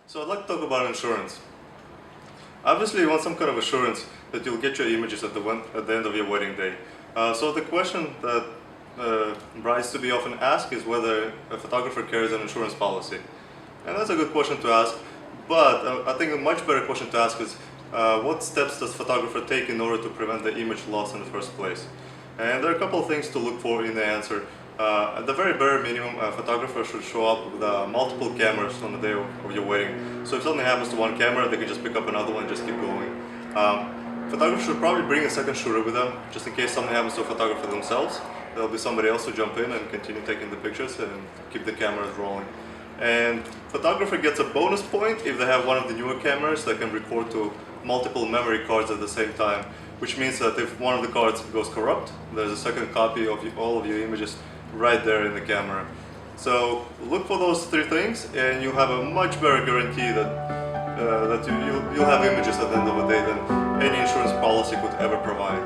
So I'd like to talk about insurance. Obviously you want some kind of assurance that you'll get your images at the end of your wedding day. So the question that brides to be often ask is whether a photographer carries an insurance policy. And that's a good question to ask, but I think a much better question to ask is what steps does photographer take in order to prevent the image loss in the first place? And there are a couple of things to look for in the answer. At the very bare minimum, a photographer should show up with multiple cameras on the day of your wedding. So if something happens to one camera, they can just pick up another one and just keep going. Photographers should probably bring a second shooter with them, just in case something happens to a photographer themselves. There'll be somebody else to jump in and continue taking the pictures and keep the cameras rolling. And photographer gets a bonus point if they have one of the newer cameras that can record to multiple memory cards at the same time, which means that if one of the cards goes corrupt, there's a second copy of all of your images right there in the camera. So look for those three things and you'll have a much better guarantee that you'll have images at the end of the day than any insurance policy could ever provide.